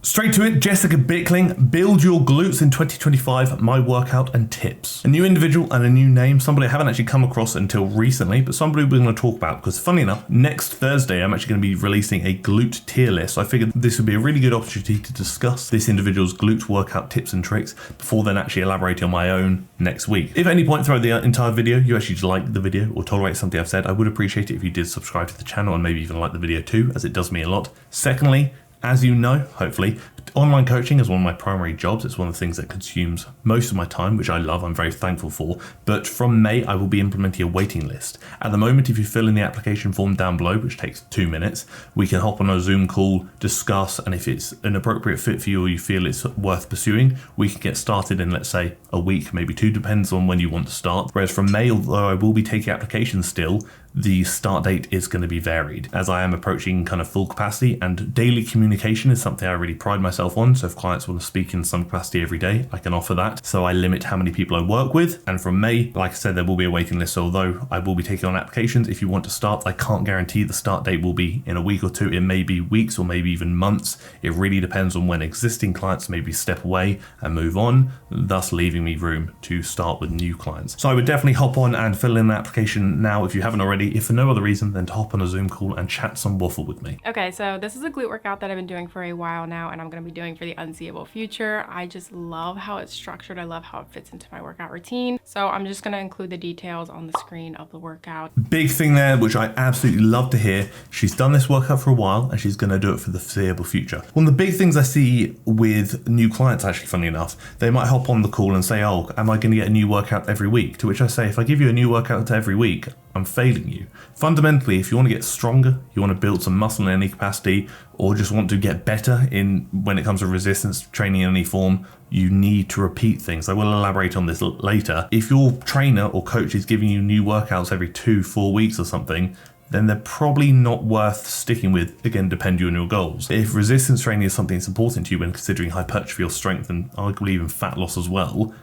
Straight to it, Jessica Bickling, build your glutes in 2025, my workout and tips. A new individual and a new name, somebody I haven't actually come across until recently, but somebody we're going to talk about because funny enough, next Thursday, I'm actually going to be releasing a glute tier list. So I figured this would be a really good opportunity to discuss this individual's glute workout tips and tricks before then actually elaborating on my own next week. If at any point throughout the entire video, you actually like the video or tolerate something I've said, I would appreciate it if you did subscribe to the channel and maybe even like the video too, as it does me a lot. Secondly, as you know, hopefully, online coaching is one of my primary jobs. It's one of the things that consumes most of my time, which I love, I'm very thankful for. But from May, I will be implementing a waiting list. At the moment, if you fill in the application form down below, which takes 2 minutes, we can hop on a Zoom call, discuss, and if it's an appropriate fit for you or you feel it's worth pursuing, we can get started in, let's say, a week, maybe 2, depends on when you want to start. Whereas from May, although I will be taking applications still, the start date is going to be varied as I am approaching kind of full capacity, and daily communication is something I really pride myself on. So if clients want to speak in some capacity every day, I can offer that. So I limit how many people I work with. And from May, like I said, there will be a waiting list. So although I will be taking on applications, if you want to start, I can't guarantee the start date will be in a week or 2. It may be weeks or maybe even months. It really depends on when existing clients maybe step away and move on, thus leaving me room to start with new clients. So I would definitely hop on and fill in an application now if you haven't already, if for no other reason than to hop on a Zoom call and chat some waffle with me. Okay, so this is a glute workout that I've been doing for a while now, and I'm gonna be doing for the unseeable future. I just love how it's structured. I love how it fits into my workout routine. So I'm just gonna include the details on the screen of the workout. Big thing there, which I absolutely love to hear. She's done this workout for a while and she's gonna do it for the foreseeable future. One of the big things I see with new clients, actually, funny enough, they might hop on the call and say, oh, am I gonna get a new workout every week? To which I say, if I give you a new workout every week, I'm failing you. Fundamentally, if you want to get stronger, you want to build some muscle in any capacity, or just want to get better in when it comes to resistance training in any form, you need to repeat things. I will elaborate on this later. If your trainer or coach is giving you new workouts every 2-4 weeks or something, then they're probably not worth sticking with, again, depending on your goals. If resistance training is something that's important to you when considering hypertrophy or strength and arguably even fat loss as well,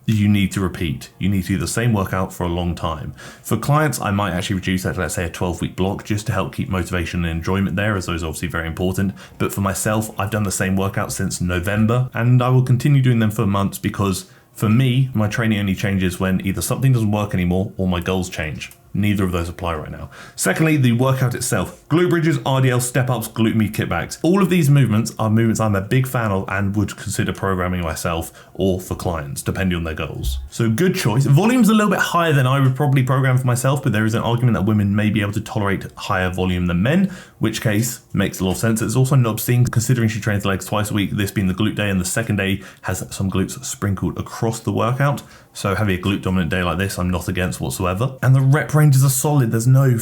you need to repeat. You need to do the same workout for a long time. For clients, I might actually reduce that to, let's say, a 12-week block just to help keep motivation and enjoyment there, as those are obviously very important. But for myself, I've done the same workout since November, and I will continue doing them for months because for me, my training only changes when either something doesn't work anymore or my goals change. Neither of those apply right now. Secondly, the workout itself. Glute bridges, RDL, step-ups, glute med kickbacks. All of these movements are movements I'm a big fan of and would consider programming myself or for clients, depending on their goals. So good choice. Volume's a little bit higher than I would probably program for myself, but there is an argument that women may be able to tolerate higher volume than men, which case makes a lot of sense. It's also not obscene considering she trains legs twice a week, this being the glute day, and the second day has some glutes sprinkled across the workout. So having a glute dominant day like this, I'm not against whatsoever. And the rep ranges are solid. There's no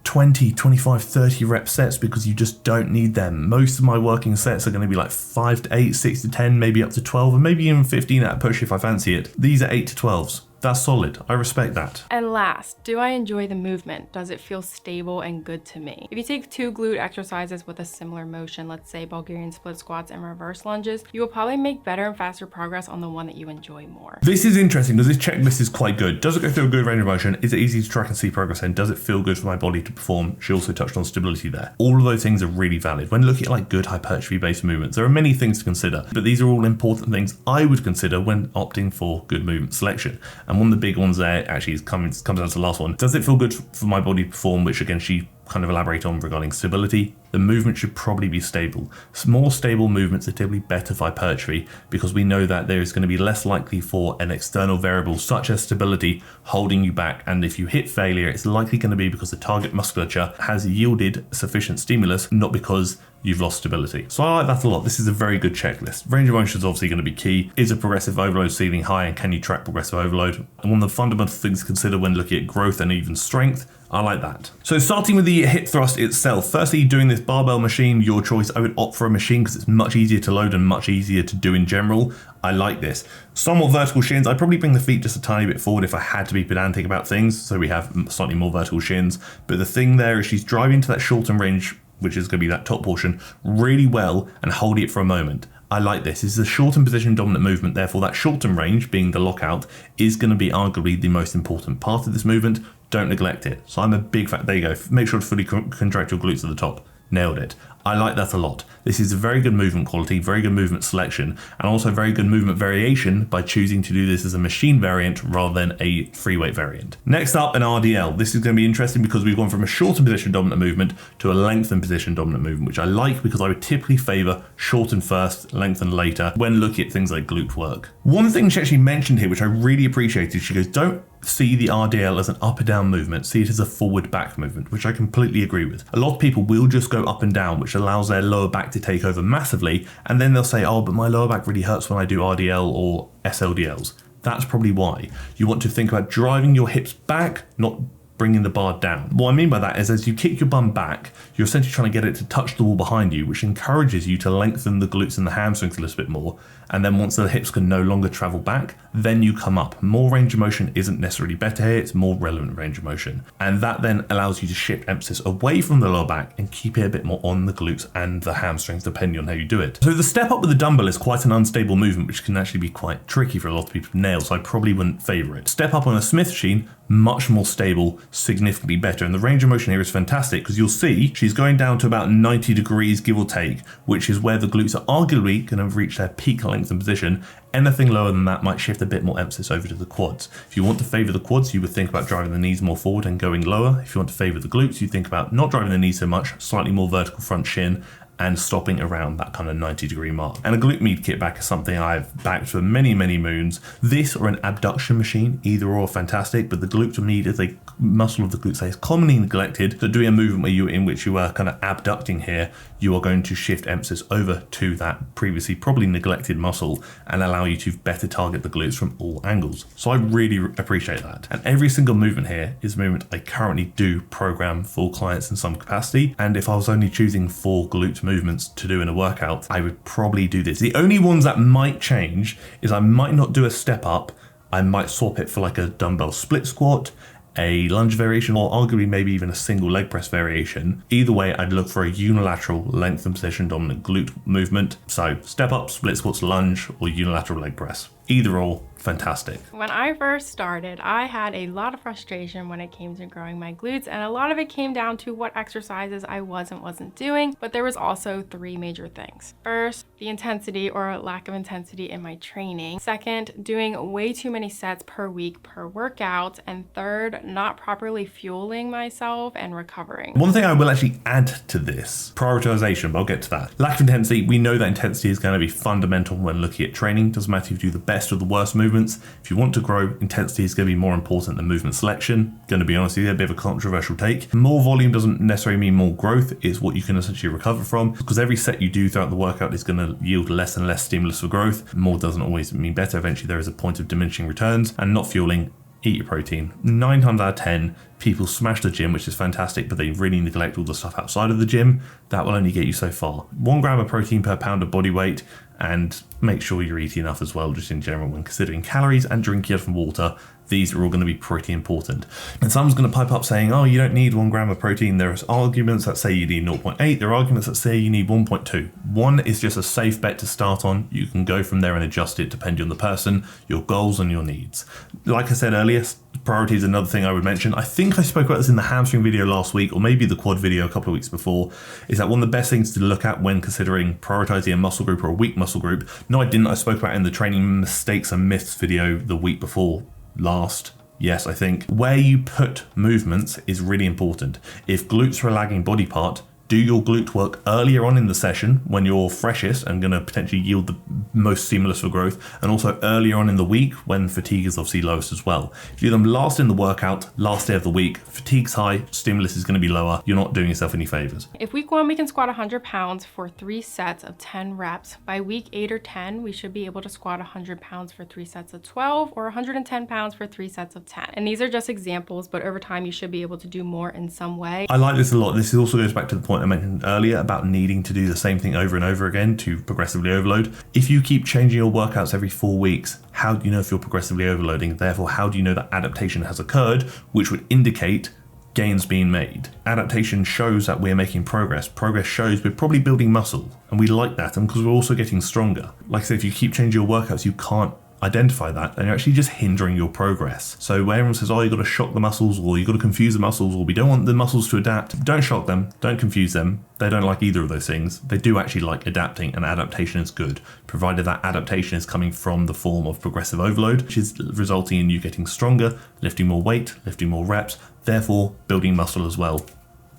20, 25, 30 rep sets because you just don't need them. Most of my working sets are going to be like 5 to 8, 6 to 10, maybe up to 12, and maybe even 15 at a push if I fancy it. These are 8 to 12s. That's solid. I respect that. And last, do I enjoy the movement? Does it feel stable and good to me? If you take 2 glute exercises with a similar motion, let's say Bulgarian split squats and reverse lunges, you will probably make better and faster progress on the one that you enjoy more. This is interesting because this checklist is quite good. Does it go through a good range of motion? Is it easy to track and see progress in? Does it feel good for my body to perform? She also touched on stability there. All of those things are really valid. When looking at like good hypertrophy-based movements, there are many things to consider, but these are all important things I would consider when opting for good movement selection. And one of the big ones there actually comes down to the last one. Does it feel good for my body to perform? Which again, she kind of elaborate on regarding stability. The movement should probably be stable. More stable movements are typically better for hypertrophy because we know that there is going to be less likely for an external variable such as stability holding you back. And if you hit failure, it's likely going to be because the target musculature has yielded sufficient stimulus, not because you've lost stability. So I like that a lot. This is a very good checklist. Range of motion is obviously going to be key. Is a progressive overload ceiling high, and can you track progressive overload? And one of the fundamental things to consider when looking at growth and even strength, I like that. So starting with the hip thrust itself, firstly, doing this barbell machine, your choice. I would opt for a machine because it's much easier to load and much easier to do in general. I like this. Somewhat vertical shins. I'd probably bring the feet just a tiny bit forward if I had to be pedantic about things. So we have slightly more vertical shins. But the thing there is she's driving to that shorten range, which is going to be that top portion, really well and holding it for a moment. I like this. This is a shorten position dominant movement. Therefore, that shorten range, being the lockout, is going to be arguably the most important part of this movement. Don't neglect it. So I'm a big fan. There you go. Make sure to fully contract your glutes at the top. Nailed it. I like that a lot. This is a very good movement quality, very good movement selection, and also very good movement variation by choosing to do this as a machine variant rather than a free weight variant. Next up, an RDL. This is going to be interesting because we've gone from a shortened position dominant movement to a lengthened position dominant movement, which I like because I would typically favor shorten first, lengthen later when looking at things like glute work. One thing she actually mentioned here, which I really appreciated, she goes, don't see the RDL as an up and down movement, see it as a forward back movement, which I completely agree with. A lot of people will just go up and down, which allows their lower back to take over massively, and then they'll say, oh, but my lower back really hurts when I do RDL or SLDLs. That's probably why. You want to think about driving your hips back, not bringing the bar down. What I mean by that is as you kick your bum back, you're essentially trying to get it to touch the wall behind you, which encourages you to lengthen the glutes and the hamstrings a little bit more. And then once the hips can no longer travel back, then you come up. More range of motion isn't necessarily better here, it's more relevant range of motion. And that then allows you to shift emphasis away from the lower back and keep it a bit more on the glutes and the hamstrings, depending on how you do it. So the step up with the dumbbell is quite an unstable movement, which can actually be quite tricky for a lot of people to nail, so I probably wouldn't favor it. Step up on a Smith machine, much more stable, significantly better. And the range of motion here is fantastic because you'll see she's going down to about 90 degrees, give or take, which is where the glutes are arguably going to reach their peak length and position. Anything lower than that might shift a bit more emphasis over to the quads. If you want to favor the quads, you would think about driving the knees more forward and going lower. If you want to favor the glutes, you think about not driving the knees so much, slightly more vertical front shin, and stopping around that kind of 90-degree mark. And a glute med kickback is something I've backed for many, many moons. This or an abduction machine, either or fantastic, but the glute med is a muscle of the glutes that is commonly neglected. So doing a movement in which you are kind of abducting here, you are going to shift emphasis over to that previously probably neglected muscle and allow you to better target the glutes from all angles. So I really appreciate that. And every single movement here is a movement I currently do program for clients in some capacity. And if I was only choosing 4 glute movements to do in a workout, I would probably do this. The only ones that might change is I might not do a step up. I might swap it for like a dumbbell split squat, a lunge variation, or arguably maybe even a single leg press variation. Either way, I'd look for a unilateral length and position dominant glute movement. So step up, split squats, lunge, or unilateral leg press. Either or, fantastic. When I first started, I had a lot of frustration when it came to growing my glutes, and a lot of it came down to what exercises I wasn't doing, but there was also 3 major things. First, the intensity or lack of intensity in my training. Second, doing way too many sets per week per workout. And third, not properly fueling myself and recovering. One thing I will actually add to this, prioritization, but I'll get to that. Lack of intensity, we know that intensity is going to be fundamental when looking at training. Doesn't matter if you do the best or the worst movements. If you want to grow, intensity is going to be more important than movement selection. Going to be honest with you, a bit of a controversial take. More volume doesn't necessarily mean more growth. It's what you can essentially recover from, because every set you do throughout the workout is going to yield less and less stimulus for growth. More doesn't always mean better. Eventually there is a point of diminishing returns, and not fueling. Eat your protein. 9 times out of 10, people smash the gym, which is fantastic, but they really neglect all the stuff outside of the gym. That will only get you so far. 1 gram of protein per pound of body weight, and make sure you're eating enough as well, just in general, when considering calories and drinking enough water. These are all going to be pretty important. And someone's going to pipe up saying, oh, you don't need 1 gram of protein. There's arguments that say you need 0.8. There are arguments that say you need 1.2. 1 is just a safe bet to start on. You can go from there and adjust it depending on the person, your goals and your needs. Like I said earlier, priority is another thing I would mention. I think I spoke about this in the hamstring video last week, or maybe the quad video a couple of weeks before, is that one of the best things to look at when considering prioritizing a muscle group or a weak muscle group. No, I didn't. I spoke about it in the training mistakes and myths video the week before last. Yes, I think where you put movements is really important. If glutes are a lagging body part, do your glute work earlier on in the session when you're freshest and going to potentially yield the most stimulus for growth, and also earlier on in the week when fatigue is obviously lowest as well. If you do them last in the workout, last day of the week, fatigue's high, stimulus is going to be lower, you're not doing yourself any favors. If week 1 we can squat 100 pounds for 3 sets of 10 reps, by week 8 or 10 we should be able to squat 100 pounds for 3 sets of 12, or 110 pounds for 3 sets of 10. And these are just examples, but over time you should be able to do more in some way. I like this a lot. This also goes back to the point I mentioned earlier about needing to do the same thing over and over again to progressively overload. If you keep changing your workouts every 4 weeks, how do you know if you're progressively overloading? Therefore, how do you know that adaptation has occurred, which would indicate gains being made? Adaptation shows that we're making progress. Progress shows we're probably building muscle, and we like that, and because we're also getting stronger. Like I said, if you keep changing your workouts, you can't identify that, and you're actually just hindering your progress. So where everyone says, oh, you've got to shock the muscles, or you've got to confuse the muscles, or we don't want the muscles to adapt, don't shock them, don't confuse them. They don't like either of those things. They do actually like adapting, and adaptation is good, provided that adaptation is coming from the form of progressive overload, which is resulting in you getting stronger, lifting more weight, lifting more reps, therefore building muscle as well.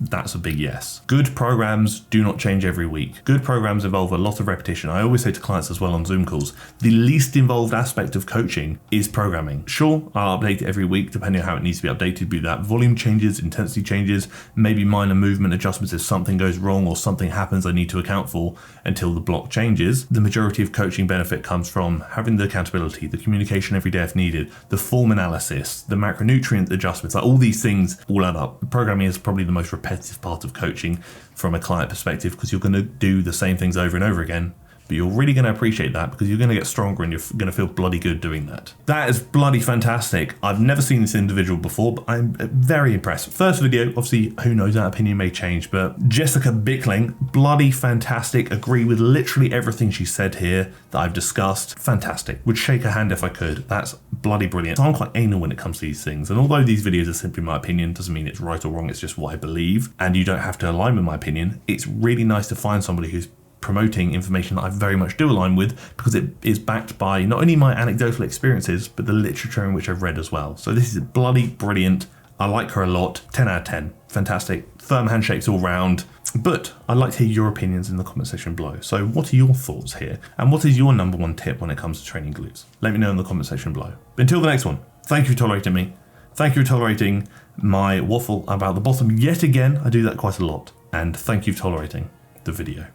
That's a big yes. Good programs do not change every week. Good programs involve a lot of repetition. I always say to clients as well on Zoom calls, the least involved aspect of coaching is programming. Sure, I'll update it every week depending on how it needs to be updated, be that volume changes, intensity changes, maybe minor movement adjustments if something goes wrong or something happens I need to account for until the block changes. The majority of coaching benefit comes from having the accountability, the communication every day if needed, the form analysis, the macronutrient adjustments, like all these things all add up. Programming is probably the most repetitive part of coaching from a client perspective, because you're going to do the same things over and over again, but you're really going to appreciate that because you're going to get stronger and you're going to feel bloody good doing that. That is bloody fantastic. I've never seen this individual before, but I'm very impressed. First video, obviously, who knows, that opinion may change, but Jessica Bickling, bloody fantastic. Agree with literally everything she said here that I've discussed. Fantastic. Would shake her hand if I could. That's bloody brilliant. I'm quite anal when it comes to these things, and although these videos are simply my opinion, doesn't mean it's right or wrong, it's just what I believe, and you don't have to align with my opinion. It's really nice to find somebody who's promoting information that I very much do align with, because it is backed by not only my anecdotal experiences, but the literature in which I've read as well. So this is bloody brilliant. I like her a lot. 10 out of 10. Fantastic. Firm handshakes all round. But I'd like to hear your opinions in the comment section below. So what are your thoughts here? And what is your number one tip when it comes to training glutes? Let me know in the comment section below. But until the next one, thank you for tolerating me. Thank you for tolerating my waffle about the bottom yet again. I do that quite a lot. And thank you for tolerating the video.